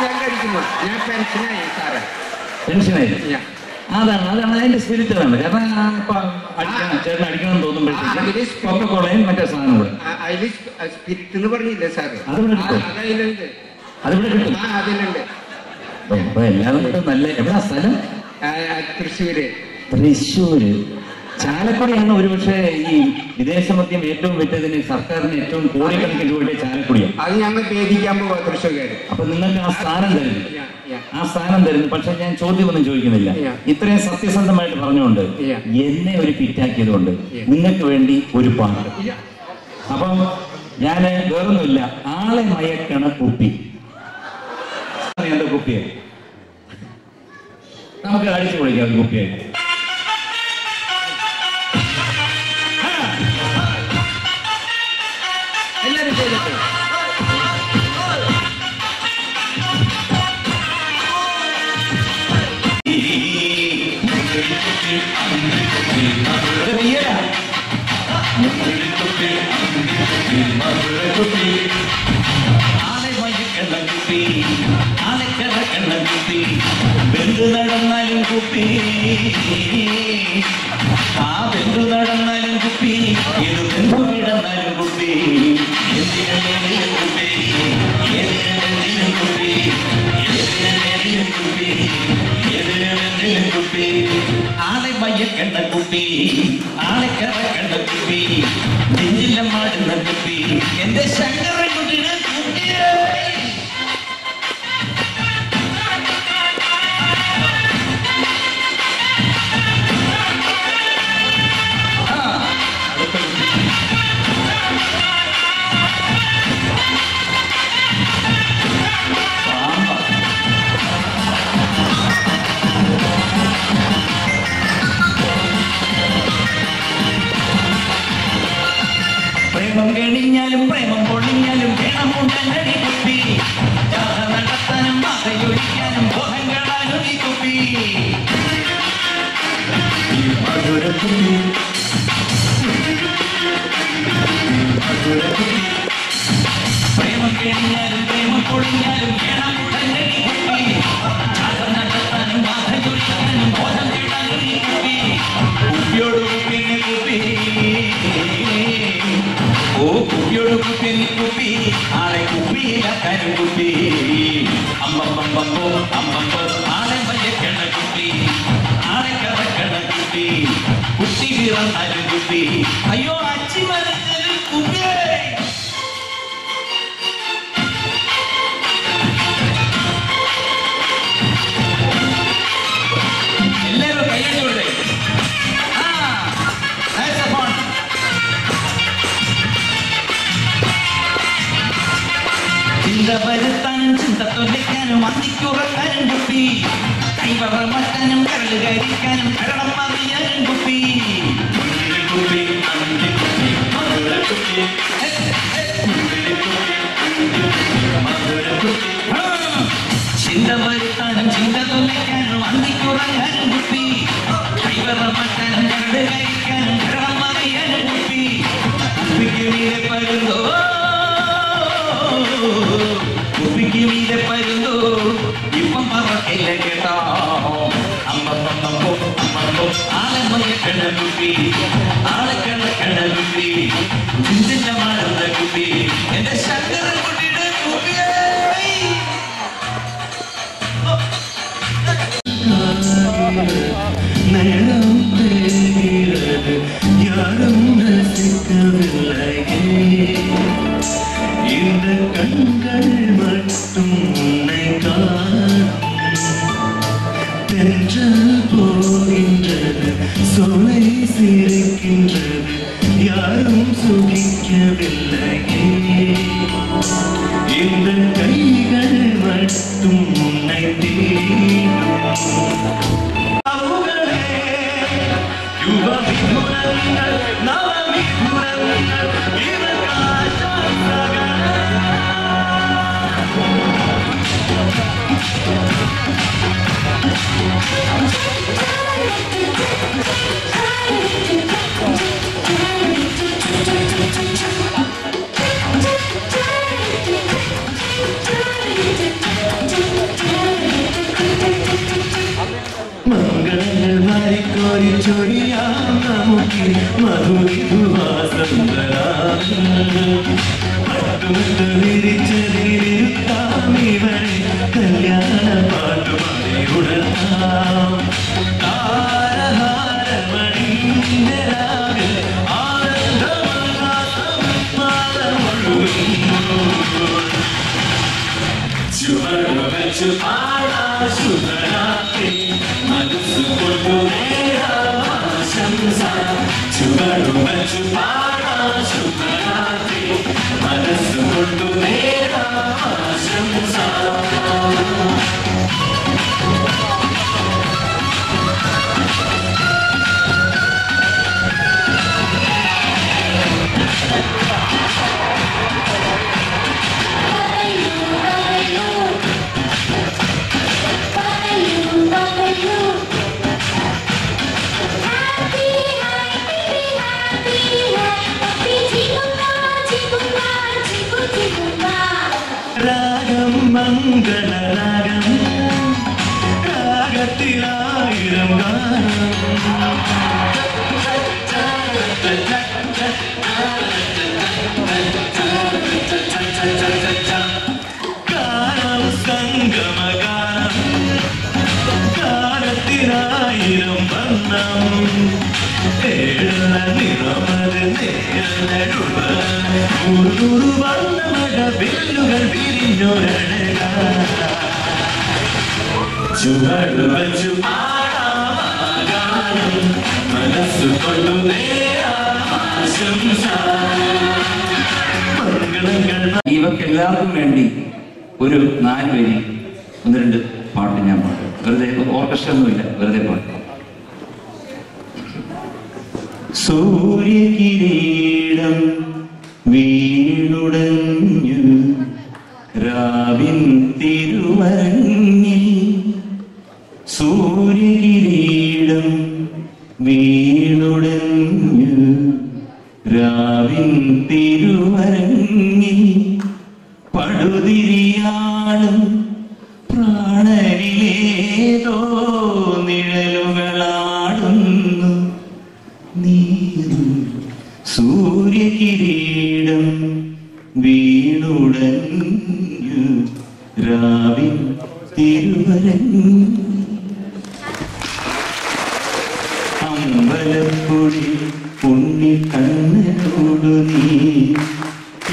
ഞാൻ കഴിക്കുന്നു. ഞാൻ പെൻഷനായി സാറേ. പെൻഷനായി? അതാണ് അതിന്റെ സ്പിരിറ്റ് ആണ്. കാരണം ചേട്ടൻ അടിക്കണം തോന്നുമ്പോഴത്തേക്ക് കൊക്കക്കോളയും മറ്റേ സാധനം കൂടെ അതില് സ്പിരിറ്റ് എന്ന് പറഞ്ഞില്ലേ സാറ്? അതിവിടെ കിട്ടും. അതിവിടെ കിട്ടും. അതിലുണ്ട്. അപ്പൊ എല്ലാവരും നല്ല. എവിടാ സ്ഥലം? തൃശ്ശൂര്. തൃശ്ശൂര്. ചാലക്കുടിയാണ് ഒരുപക്ഷെ ഈ വിദേശ മദ്യം ഏറ്റവും വിറ്റതിന് സർക്കാരിന് ഏറ്റവും കോടിക്കണക്കിന് രൂപയുടെ ചാലക്കുടിയാണ്. അത് ഞങ്ങൾ ഭേദിക്കാൻ പോവാ തൃശ്ശൂർക്കാര്. അപ്പൊ നിങ്ങൾക്ക് ആ സ്ഥാനം തരുന്നു. പക്ഷെ ഞാൻ ചോദ്യമൊന്നും ചോദിക്കുന്നില്ല. ഇത്രയും സത്യസന്ധമായിട്ട് പറഞ്ഞുകൊണ്ട് എന്നെ ഒരു ഫിറ്റാക്കിയത് കൊണ്ട് നിങ്ങൾക്ക് വേണ്ടി ഒരു പാട്ട്. അപ്പം ഞാന് വേറൊന്നുമില്ല, ആളെ മയക്കണ കുപ്പി. എന്താ കുപ്പിയെ നമുക്ക് അടിച്ചു പൊളിക്കാം. കുപ്പിയെ എല്ലാരും ചെയ്തിട്ട് ബന്ധു നടന്നാലും കുപ്പി, ആ ബന്ധു നടന്നാലും കുപ്പി, ഏത് ബന്ധു കിടന്നാലും കുപ്പി, എന്തിനും കുപ്പി, ഏതിനും കുപ്പി, ഏതിനും കുപ്പി, ഏതിനും കുപ്പി, ആളെ മയക്കണ്ട കുപ്പി, ആളെ കറക്കണ്ട കുപ്പി, നെഞ്ചിലം മാടുന്ന കുപ്പി, എന്റെ ശങ്കരൻകുട്ടിയുടെ കുപ്പിയേ. പ്രേമം കെണിഞ്ഞാലും പ്രേമം പൊളിഞ്ഞാലും വേണമുണ്ടടി കുപ്പി, ജാഥ നടത്താനും മാതയൊഴിക്കാനും ബോധം കെടാനും ഈ കുപ്പി, മധുരക്കുപ്പി, പ്രേമം കെണിഞ്ഞാലും പ്രേമം പൊളിഞ്ഞാലും വേണമുണ്ടടി കുപ്പി, ജാഥ നടത്താനും മാതയൊഴിക്കാനും ബോധം കെടാനും ഈ കുപ്പി, കുപ്പിയോട് കുപ്പിനെ കുപ്പി, ഓ കുപ്പിയോട് കുപ്പിനെ കുപ്പി, ആളെ കുപ്പിയിലാക്കാനും കുപ്പി, അമ്മമ്പമ്പോ അമ്മമ്പോ, ആളെ മയക്കണ കുപ്പി, ആളെ കറക്കണ കുപ്പി, കുട്ടി വീറന്നാലും കുപ്പി, അയ്യോ അച്ചി മരഞ്ഞാലും കുപ്പിയേ. എല്ലാവരും കയ്യടിച്ചോട്ടെ. ചിന്ത വരുത്താനും ചിന്ത തൊല്ലിക്കാനും അന്തിക്കുറക്കാനും കുപ്പി, കൈവറ മാറ്റാനും കരള് കരിക്കാനും കരണം മറിയാനും കുപ്പി, കുപ്പി, ചിന്ത വരുത്താനും ചിന്ത തൊല്ലിക്കാനും അന്തിക്കുറക്കാനും കുപ്പി, കൈവറ മാറ്റാനും കരള് കരിക്കാനും കരണം മറിയാനും കുപ്പി, കുപ്പിക്ക് മീതെ പരുന്തോ, കുപ്പിക്ക് മീതെ പരുന്തോ, ഇപ്പം പറക്കില്ല കേട്ടോ, അമ്മപ്പമ്മോ അമ്മപ്പോ, ആളെ മയക്കണ കുപ്പി, ആളെ കണക്കണ കുപ്പി, ചിന്തിന്റെ മാറുന്ന കുപ്പി, എന്റെ ശങ്കരൻകുട്ടിയുടെ കുപ്പിയേ. നേരം തേടിയത് യാരും രസിക്കവില്ലയേ, இந்த கண்கள் மட்டும் உன்னை காணும், தென்றல் போகின்றது சோலை சிரிக்கின்றது, யாரும் சுகிக்கவில்லையே, இந்த கைகள் மட்டும் உன்னை தேடும், யுவமிதுரங்கள் நவமிதுரங்கள் പട്ടുമുത്ത് വിരിച്ചതിരുത്താം ഇവരെ കല്യാണ പാട്ടുപാടി ഉണർത്താം താരഹാരമണിന്റെ രാവിൽ ചുവടുവച്ചു പാടാം ശുഭരാത്രി മനസ്സുകൊണ്ടു നേരാം ആശംസ ചുവടുവച്ചു പാടാം ശുഭരാത്രി മനസ്സുകൊണ്ടു നേരാം ആശംസ രാഗം മംഗളരാഗം രാഗത്തിലായിരം ഗാനം സംഗമഗാനം ഗാനത്തിനായിരം വർണ്ണം ഏഴ നിറമത് നേരടുവ വർണ്ണമഴ വില്ലുകൾ വിരിഞ്ഞൊരണ ചുവടുവച്ചു പാടാം മനസ്സുകൊണ്ടു ആശംസ ഇവർക്ക് എല്ലാവർക്കും വേണ്ടി ഒരു 4 വരി 1-2 പാട്ട് ഞാൻ പാടും. വെറുതെ ഓർക്കസ്ട്ര ഒന്നുമില്ല, വെറുതെ പാടും. സൂര്യകിരീടം വീണുടഞ്ഞു രാവിൻ തിരുവരങ്ങിൽ സൂര്യകിരീടം വീണുടഞ്ഞു രാവിൻ തിരുവരങ്ങിൽ പടുതിരിയാളും പ്രാണനിലേതോ നിഴലുകളാടുന്നു നീറും സൂര്യകിരീടം വീണുടഞ്ഞു രാവിൻ തിരുവരങ്ങിൽ അമ്പലപ്പൊടി ഉണ്ണിക്കണ്ണനോടു നീ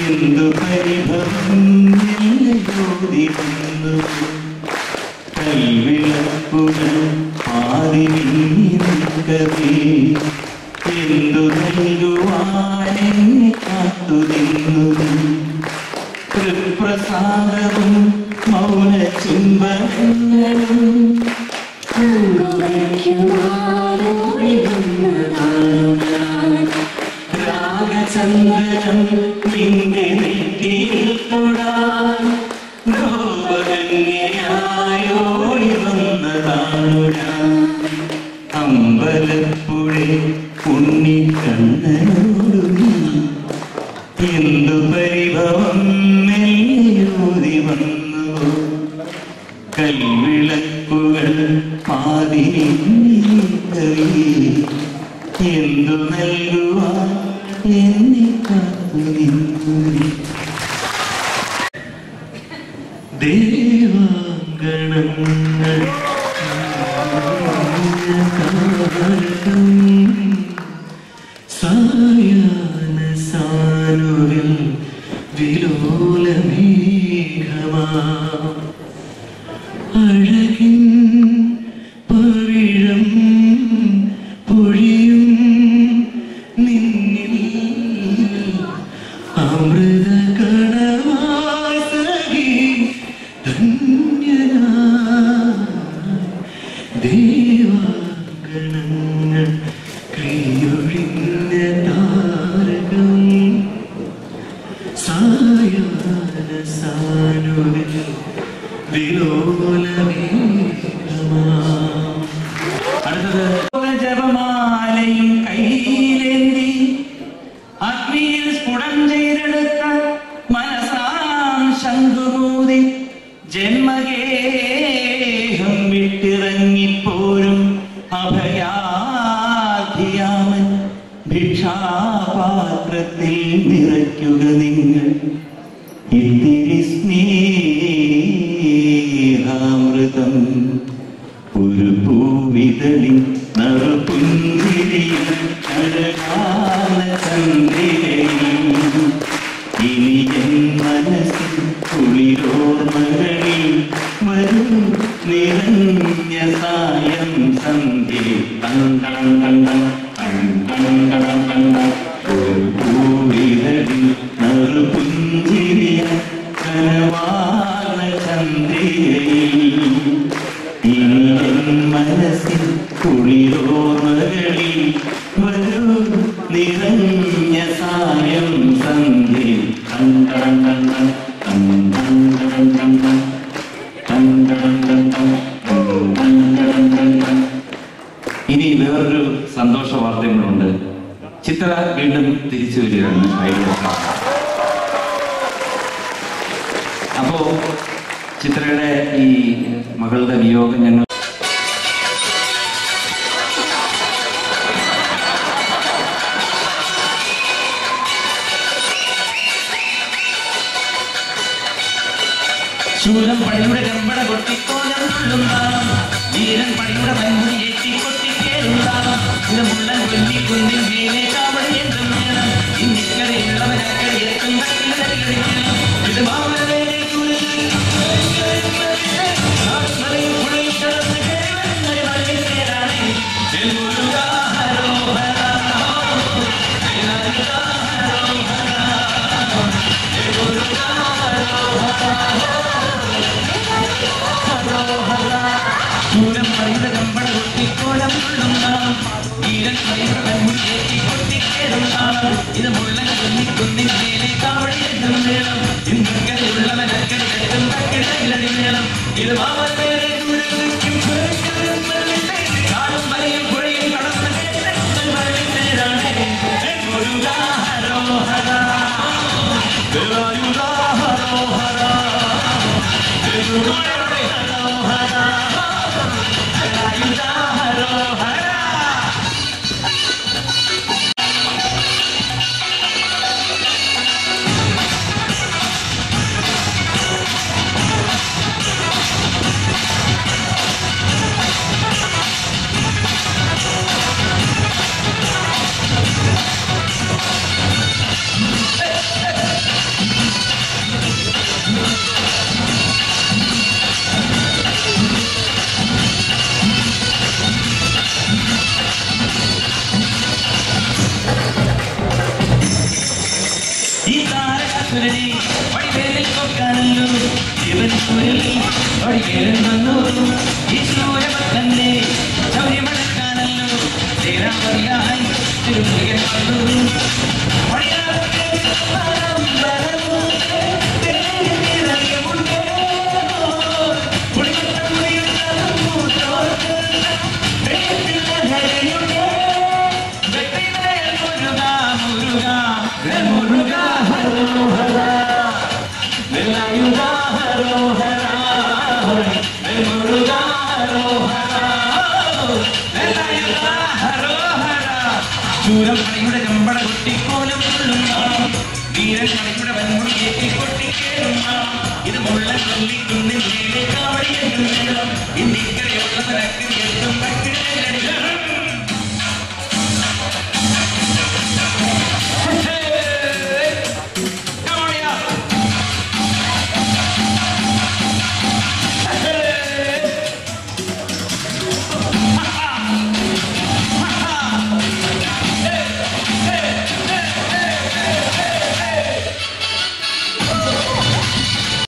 എന്തു പരിഭവം ജ്യോതിന്നു കൽവിളക്കുകൾ പാതിരിക്കവേ എന്തു നൽകുവാനെന്നെ കാത്തുനിന്നു തൃപ്രസാദവും മൗന ചുംബനങ്ങളും രാഗചന്ദ്രനം നിന്റെ നെറ്റിയിൽ തൊടാൻ ഗോപകന്യയായോടി വന്നതാണു ഞാൻ അമ്പലപ്പുഴെ ഉണ്ണിക്കണ്ണനോടു നീ എന്തു പരിഭവം മെല്ലയോതി വന്നു കൽവിളക്കുകൾ പാതിരിക്കവേ എന്തു നൽകുവാൻ എന്നെ കാത്തുനിന്നു ദേവാങ്കണങ്ങൾ സായാഹ്ന സാനുവിൽ വിലോലമേഘമാ അഴകിൻ പവിഴം പൊഴിയും നിന്നിൽ അമൃതകണമായി സഖി ധന്യനായി ദേവാങ്കണങ്ങൾ കൈയൊഴിഞ്ഞ താരകം സായാഹ്ന സാനുവിൽ ജപമാലയും കയ്യിലേന്തി അഗ്നിയിൽ സ്ഫുടം ചെയ്തെടുത്ത മനസാം ശംഖുമൂതി ജന്മഗേഹം വിട്ടിറങ്ങിപ്പോരും അഭയാധിയാമൻ ഭിക്ഷാപാത്രത്തിൽ നിറയ്ക്കുക നിങ്ങൾ ഇത്തിരി സ്നേഹാമൃതം ഒരു പൂവിതളിൻ നറുപുഞ്ചിരിയിൽ അഴകാന ചന്ദ്രികയിൽ ഇനി എൻ മനസ്സിൽ കുളിരോർമകളിൽ വരും നിറഞ്ഞ സായം സന്ധ്യ കണ്ടം കണ്ടം കണ്ടം കണ്ടം കണ്ടം ഒരു പൂവിതളിൽ നറുപുഞ്ചിരിയ കനവാന ചന്ദ്രികയിൽ ഇനി എൻ മനസ്സിൽ കുളിരോർമകളിൽ വരൂ നിറഞ്ഞ സായം സന്ധ്യ കണ്ടം കണ്ടം കണ്ടം കണ്ടം കണ്ടം. ഇനി വേറൊരു സന്തോഷ വാർത്തകളുണ്ട്. ചിത്ര വീണ്ടും തിരിച്ചു വരികയാണ്. അപ്പോ ചിത്രയുടെ ഈ മകളുടെ വിയോഗം ഞങ്ങൾ ശൂലം പണിയുടെ കമ്പട കൊട്ടിക്കോലം തുള്ളുന്നാം വീരൻ പണിയുടെ മൻമുടി ഏറ്റി കൊട്ടിക്കേറുന്നാം ഇത് മുള്ളൻ കൊല്ലി കുന്നിൽ മേലെ കാവടി എന്തും വേണം ഇന്നിക്കരയുള്ളവനക്കടി എത്തും കട്ടിലടിക്കണം ഇത് മാമലേ ശൂലം പണിയുടെ കമ്പട കൊട്ടിക്കോലം തുള്ളുന്നാം വീരൻ പണിയുടെ മൻമുടി ഏറ്റി കൊട്ടിക്കേറുന്നാം ഇത് മുള്ളൻ കൊല്ലി കുന്നിൽ മേലെ കാവടി എന്തും വേണം ഇന്നിക്കരയുള്ളവനക്കടി എത്തും കട്ടിലടി വേണം ഇത് മാമലേ കാടും മലയും പുഴയും കടന്ന് ശൂലം പണിയുടെ കമ്പട കൊട്ടിക്കോലം തുള്ളുന്നാം വീരൻ പണിയുടെ വൻമുടി ഏറ്റി കൊട്ടിക്കേറുന്നാം